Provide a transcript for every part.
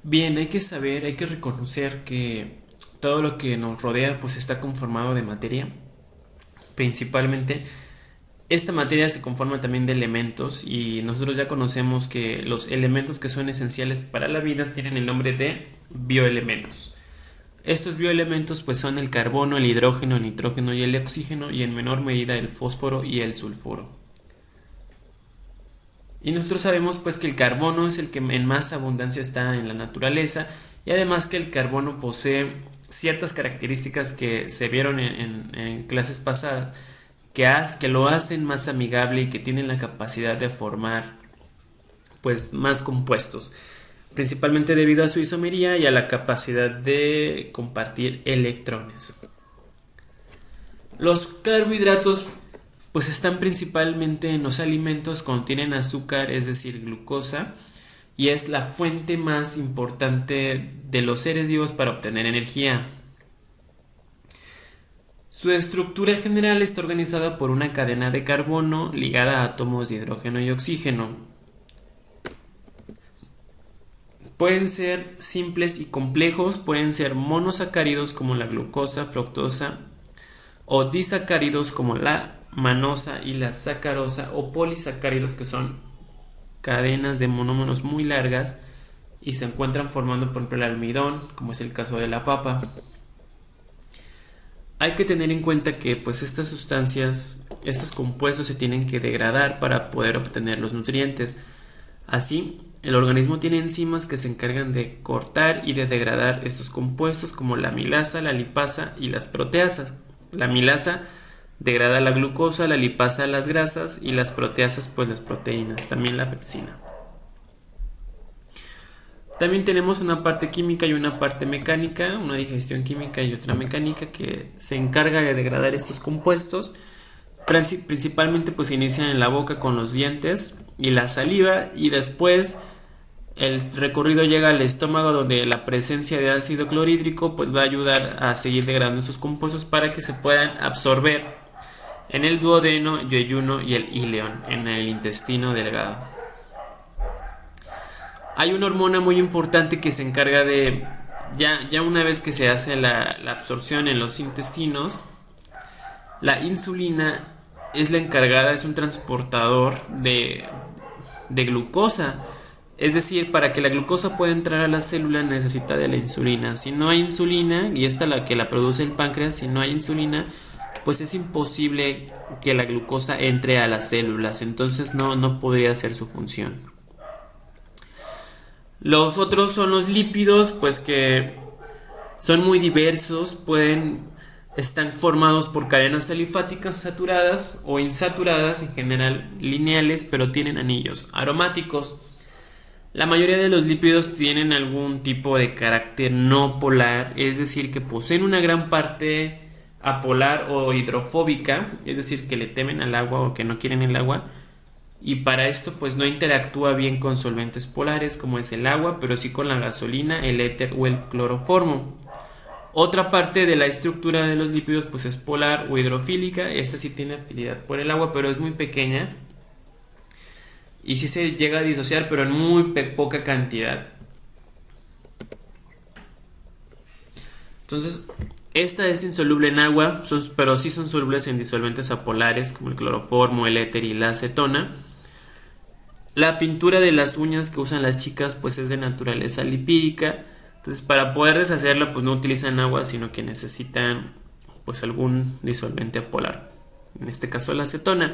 Bien, hay que saber, hay que reconocer que todo lo que nos rodea pues está conformado de materia. Principalmente esta materia se conforma también de elementos y nosotros ya conocemos que los elementos que son esenciales para la vida tienen el nombre de bioelementos. Estos bioelementos pues son el carbono, el hidrógeno, el nitrógeno y el oxígeno y en menor medida el fósforo y el sulfuro. Y nosotros sabemos pues que el carbono es el que en más abundancia está en la naturaleza y además que el carbono posee ciertas características que se vieron en clases pasadas que lo hacen más amigable y que tienen la capacidad de formar pues más compuestos, principalmente debido a su isomería y a la capacidad de compartir electrones. Los carbohidratos pues están principalmente en los alimentos, contienen azúcar, es decir, glucosa, y es la fuente más importante de los seres vivos para obtener energía. Su estructura general está organizada por una cadena de carbono ligada a átomos de hidrógeno y oxígeno. Pueden ser simples y complejos, pueden ser monosacáridos como la glucosa, fructosa, o disacáridos como la manosa y la sacarosa, o polisacáridos que son cadenas de monómeros muy largas y se encuentran formando por ejemplo el almidón, como es el caso de la papa. Hay que tener en cuenta que pues estas sustancias, estos compuestos se tienen que degradar para poder obtener los nutrientes. Así, el organismo tiene enzimas que se encargan de cortar y de degradar estos compuestos como la amilasa, la lipasa y las proteasas. La amilasa degrada la glucosa, la lipasa las grasas y las proteasas pues las proteínas, también la pepsina. También tenemos una parte química y una parte mecánica, una digestión química y otra mecánica que se encarga de degradar estos compuestos. Principalmente pues inician en la boca con los dientes y la saliva y después el recorrido llega al estómago donde la presencia de ácido clorhídrico pues va a ayudar a seguir degradando esos compuestos para que se puedan absorber en el duodeno, yeyuno y el ileón, en el intestino delgado. Hay una hormona muy importante que se encarga de, ya una vez que se hace la absorción en los intestinos, la insulina es la encargada, es un transportador de glucosa. Es decir, para que la glucosa pueda entrar a la célula necesita de la insulina. Si no hay insulina, y esta es la que la produce el páncreas, si no hay insulina, pues es imposible que la glucosa entre a las células. Entonces no podría hacer su función. Los otros son los lípidos, pues que son muy diversos, están formados por cadenas alifáticas saturadas o insaturadas, en general lineales, pero tienen anillos aromáticos. La mayoría de los lípidos tienen algún tipo de carácter no polar, es decir, que poseen una gran parte apolar o hidrofóbica, es decir, que le temen al agua o que no quieren el agua, y para esto pues no interactúa bien con solventes polares como es el agua, pero sí con la gasolina, el éter o el cloroformo. Otra parte de la estructura de los lípidos pues es polar o hidrofílica, esta sí tiene afinidad por el agua, pero es muy pequeña y sí se llega a disociar, pero en muy poca cantidad. Entonces, esta es insoluble en agua, pero sí son solubles en disolventes apolares como el cloroformo, el éter y la acetona. La pintura de las uñas que usan las chicas pues es de naturaleza lipídica. Entonces para poder deshacerla pues no utilizan agua sino que necesitan pues algún disolvente apolar. En este caso la acetona.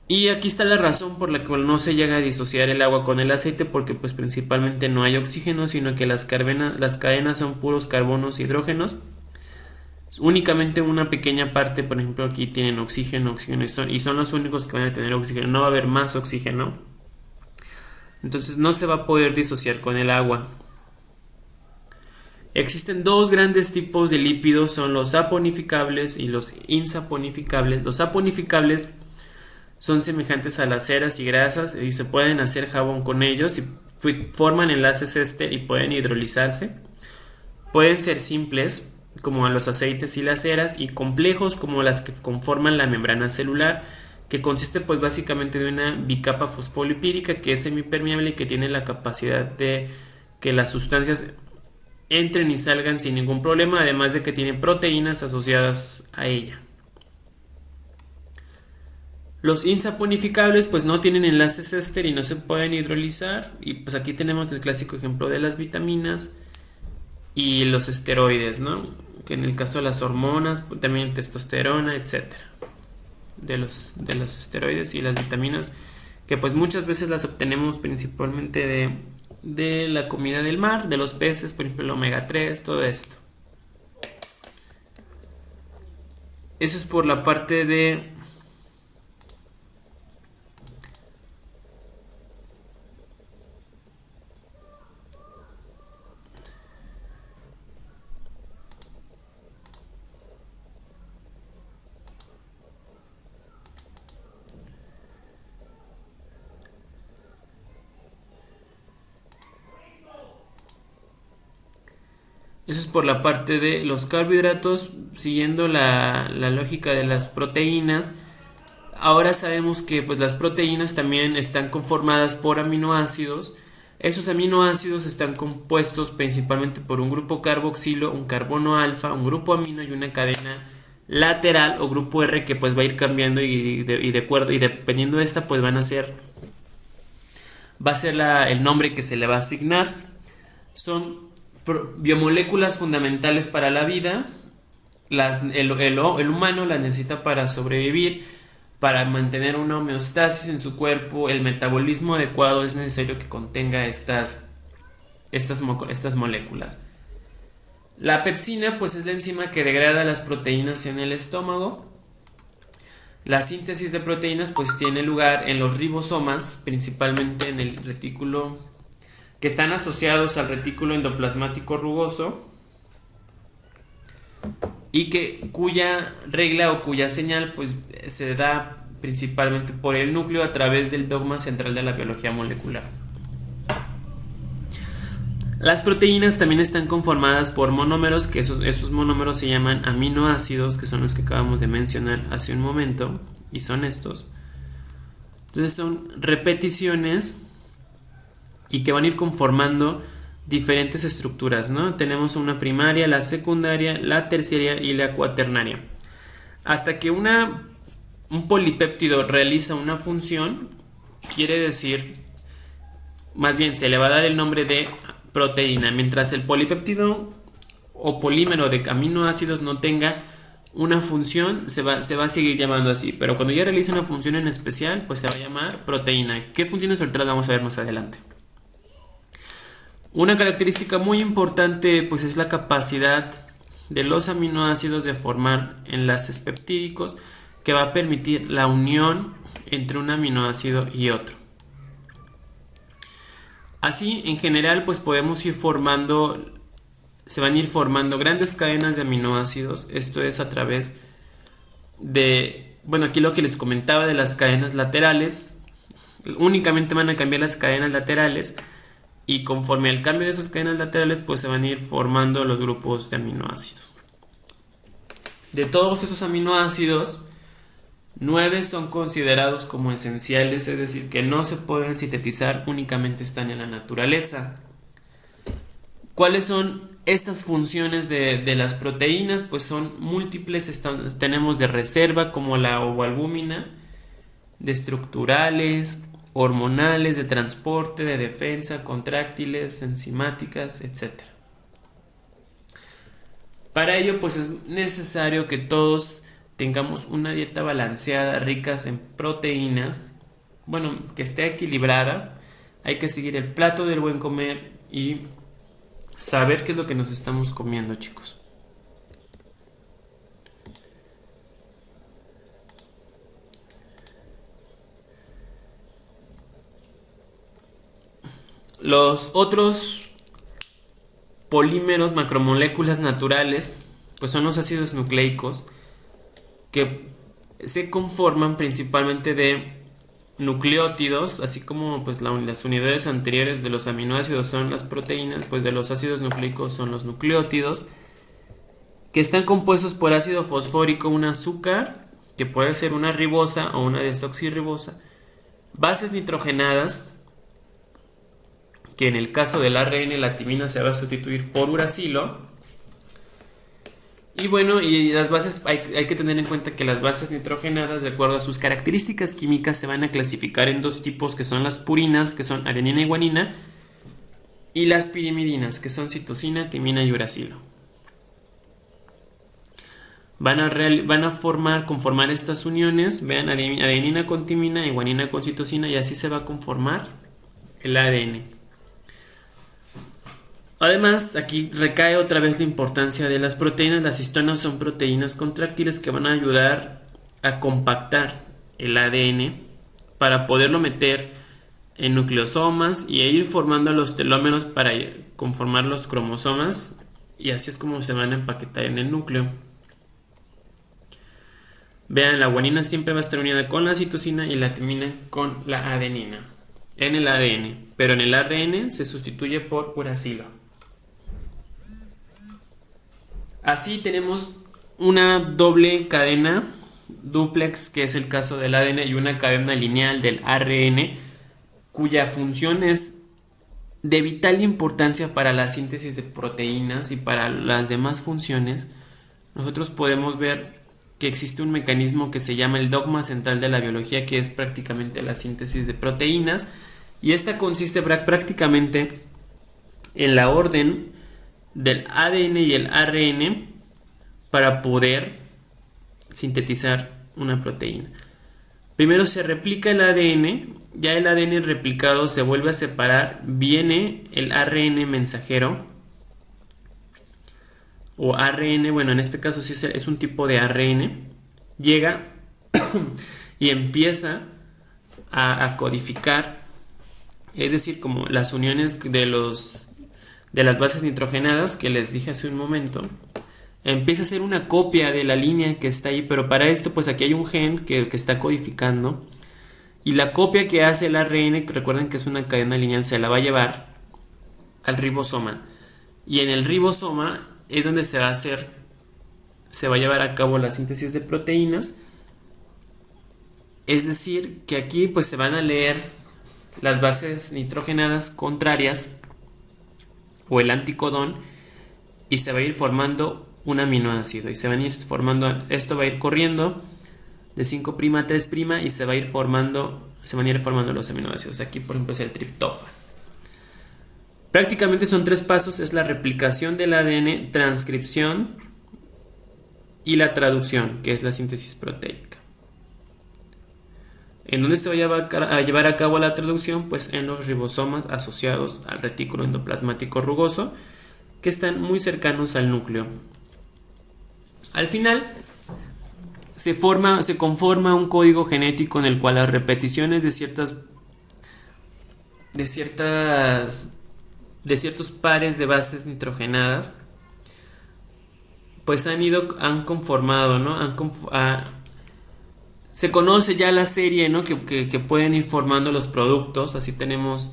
Y aquí está la razón por la cual no se llega a disociar el agua con el aceite porque pues principalmente no hay oxígeno sino que las cadenas son puros carbonos y hidrógenos. Únicamente una pequeña parte, por ejemplo, aquí tienen oxígeno y son los únicos que van a tener oxígeno. No va a haber más oxígeno. Entonces no se va a poder disociar con el agua. Existen dos grandes tipos de lípidos, son los saponificables y los insaponificables. Los saponificables son semejantes a las ceras y grasas y se pueden hacer jabón con ellos y forman enlaces éster y pueden hidrolizarse. Pueden ser simples como los aceites y las ceras y complejos como las que conforman la membrana celular, que consiste pues básicamente de una bicapa fosfolipídica que es semipermeable y que tiene la capacidad de que las sustancias entren y salgan sin ningún problema, además de que tiene proteínas asociadas a ella. Los insaponificables pues no tienen enlaces éster y no se pueden hidrolizar, y pues aquí tenemos el clásico ejemplo de las vitaminas y los esteroides, ¿no? Que en el caso de las hormonas, pues, también testosterona, etcétera. De los esteroides y las vitaminas, que pues muchas veces las obtenemos principalmente de la comida del mar, de los peces, por ejemplo el omega 3, todo esto. Eso es por la parte de los carbohidratos, siguiendo la lógica de las proteínas. Ahora sabemos que pues las proteínas también están conformadas por aminoácidos. Esos aminoácidos están compuestos principalmente por un grupo carboxilo, un carbono alfa, un grupo amino y una cadena lateral o grupo R, que pues va a ir cambiando y dependiendo de esta pues va a ser el nombre que se le va a asignar. Son biomoléculas fundamentales para la vida. El humano las necesita para sobrevivir, para mantener una homeostasis en su cuerpo. El metabolismo adecuado es necesario que contenga estas moléculas. La pepsina pues es la enzima que degrada las proteínas en el estómago. La síntesis de proteínas pues tiene lugar en los ribosomas, principalmente en el retículo, que están asociados al retículo endoplasmático rugoso, y cuya regla o cuya señal pues se da principalmente por el núcleo a través del dogma central de la biología molecular. Las proteínas también están conformadas por monómeros, que esos monómeros se llaman aminoácidos, que son los que acabamos de mencionar hace un momento, y son estos. Entonces son repeticiones y que van a ir conformando diferentes estructuras, ¿no? Tenemos una primaria, la secundaria, la terciaria y la cuaternaria. Hasta que un polipéptido realiza una función, quiere decir, más bien se le va a dar el nombre de proteína, mientras el polipéptido o polímero de aminoácidos no tenga una función, se va a seguir llamando así, pero cuando ya realiza una función en especial, pues se va a llamar proteína. ¿Qué funciones ahorita vamos a ver más adelante? Una característica muy importante pues es la capacidad de los aminoácidos de formar enlaces peptídicos, que va a permitir la unión entre un aminoácido y otro. Así, en general, pues podemos se van a ir formando grandes cadenas de aminoácidos. Esto es a través de, aquí lo que les comentaba de las cadenas laterales. Únicamente van a cambiar las cadenas laterales, y conforme al cambio de esas cadenas laterales, pues se van a ir formando los grupos de aminoácidos. De todos esos aminoácidos, 9 son considerados como esenciales, es decir, que no se pueden sintetizar, únicamente están en la naturaleza. ¿Cuáles son estas funciones de las proteínas? Pues son múltiples. Tenemos de reserva, como la ovoalbúmina, de estructurales, hormonales, de transporte, de defensa, contráctiles, enzimáticas, etc. Para ello, pues es necesario que todos tengamos una dieta balanceada, ricas en proteínas, que esté equilibrada. Hay que seguir el plato del buen comer y saber qué es lo que nos estamos comiendo, chicos. Los otros polímeros, macromoléculas naturales, pues son los ácidos nucleicos, que se conforman principalmente de nucleótidos, así como pues las unidades anteriores de los aminoácidos son las proteínas, pues de los ácidos nucleicos son los nucleótidos, que están compuestos por ácido fosfórico, un azúcar, que puede ser una ribosa o una desoxirribosa, bases nitrogenadas, que en el caso del ARN la timina se va a sustituir por uracilo. Y bueno, y las bases, hay que tener en cuenta que las bases nitrogenadas, de acuerdo a sus características químicas, se van a clasificar en dos tipos, que son las purinas, que son adenina y guanina, y las pirimidinas, que son citosina, timina y uracilo. Van a conformar estas uniones, vean, adenina con timina y guanina con citosina, y así se va a conformar el ADN. Además, aquí recae otra vez la importancia de las proteínas. Las histonas son proteínas contráctiles que van a ayudar a compactar el ADN para poderlo meter en nucleosomas y ir formando los telómeros para conformar los cromosomas, y así es como se van a empaquetar en el núcleo. Vean, la guanina siempre va a estar unida con la citosina y la timina con la adenina en el ADN, pero en el ARN se sustituye por uracilo. Así tenemos una doble cadena dúplex, que es el caso del ADN, y una cadena lineal del ARN, cuya función es de vital importancia para la síntesis de proteínas y para las demás funciones. Nosotros podemos ver que existe un mecanismo que se llama el dogma central de la biología, que es prácticamente la síntesis de proteínas, y esta consiste prácticamente en la orden del ADN y el ARN para poder sintetizar una proteína. Primero se replica el ADN, ya el ADN replicado se vuelve a separar, viene el ARN mensajero, o ARN, bueno, en este caso sí es un tipo de ARN, llega y empieza a codificar, es decir, como las uniones de las bases nitrogenadas que les dije hace un momento, empieza a hacer una copia de la línea que está ahí, pero para esto pues aquí hay un gen que está codificando, y la copia que hace el ARN, recuerden que es una cadena lineal, se la va a llevar al ribosoma, y en el ribosoma es donde se va a llevar a cabo la síntesis de proteínas. Es decir, que aquí pues se van a leer las bases nitrogenadas contrarias o el anticodón, y se va a ir formando un aminoácido, y se van a ir formando, esto va a ir corriendo de 5' a 3' y se van a ir formando los aminoácidos. Aquí por ejemplo es el triptófano. Prácticamente son 3 pasos: es la replicación del ADN, transcripción y la traducción, que es la síntesis proteica. ¿En dónde se va a llevar a cabo la traducción? Pues en los ribosomas asociados al retículo endoplasmático rugoso, que están muy cercanos al núcleo. Al final se conforma un código genético en el cual las repeticiones de ciertos pares de bases nitrogenadas pues han conformado, ¿no? Se conoce ya la serie, ¿no? que pueden ir formando los productos. Así tenemos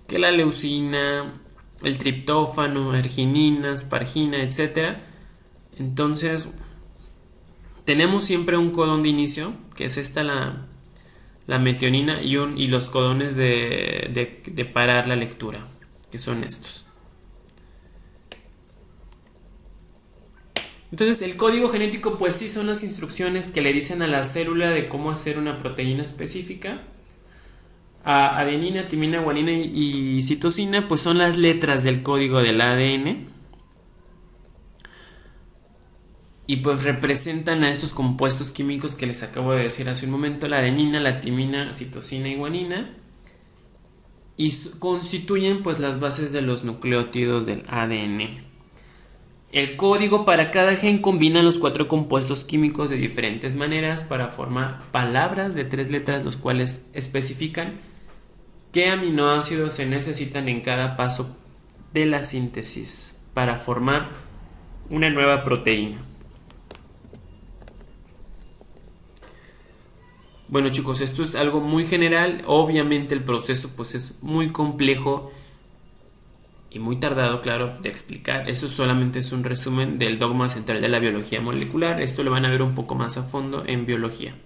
que la leucina, el triptófano, arginina, aspargina, etc. Entonces tenemos siempre un codón de inicio, que es esta la metionina, y los codones de parar la lectura, que son estos. Entonces el código genético pues sí son las instrucciones que le dicen a la célula de cómo hacer una proteína específica. Adenina, timina, guanina y citosina pues son las letras del código del ADN, y pues representan a estos compuestos químicos que les acabo de decir hace un momento: la adenina, la timina, citosina y guanina, y constituyen pues las bases de los nucleótidos del ADN. El código para cada gen combina los 4 compuestos químicos de diferentes maneras para formar palabras de 3 letras, los cuales especifican qué aminoácidos se necesitan en cada paso de la síntesis para formar una nueva proteína. Bueno chicos, esto es algo muy general. Obviamente el proceso pues es muy complejo y muy tardado, claro, de explicar. Eso solamente es un resumen del dogma central de la biología molecular. Esto lo van a ver un poco más a fondo en biología.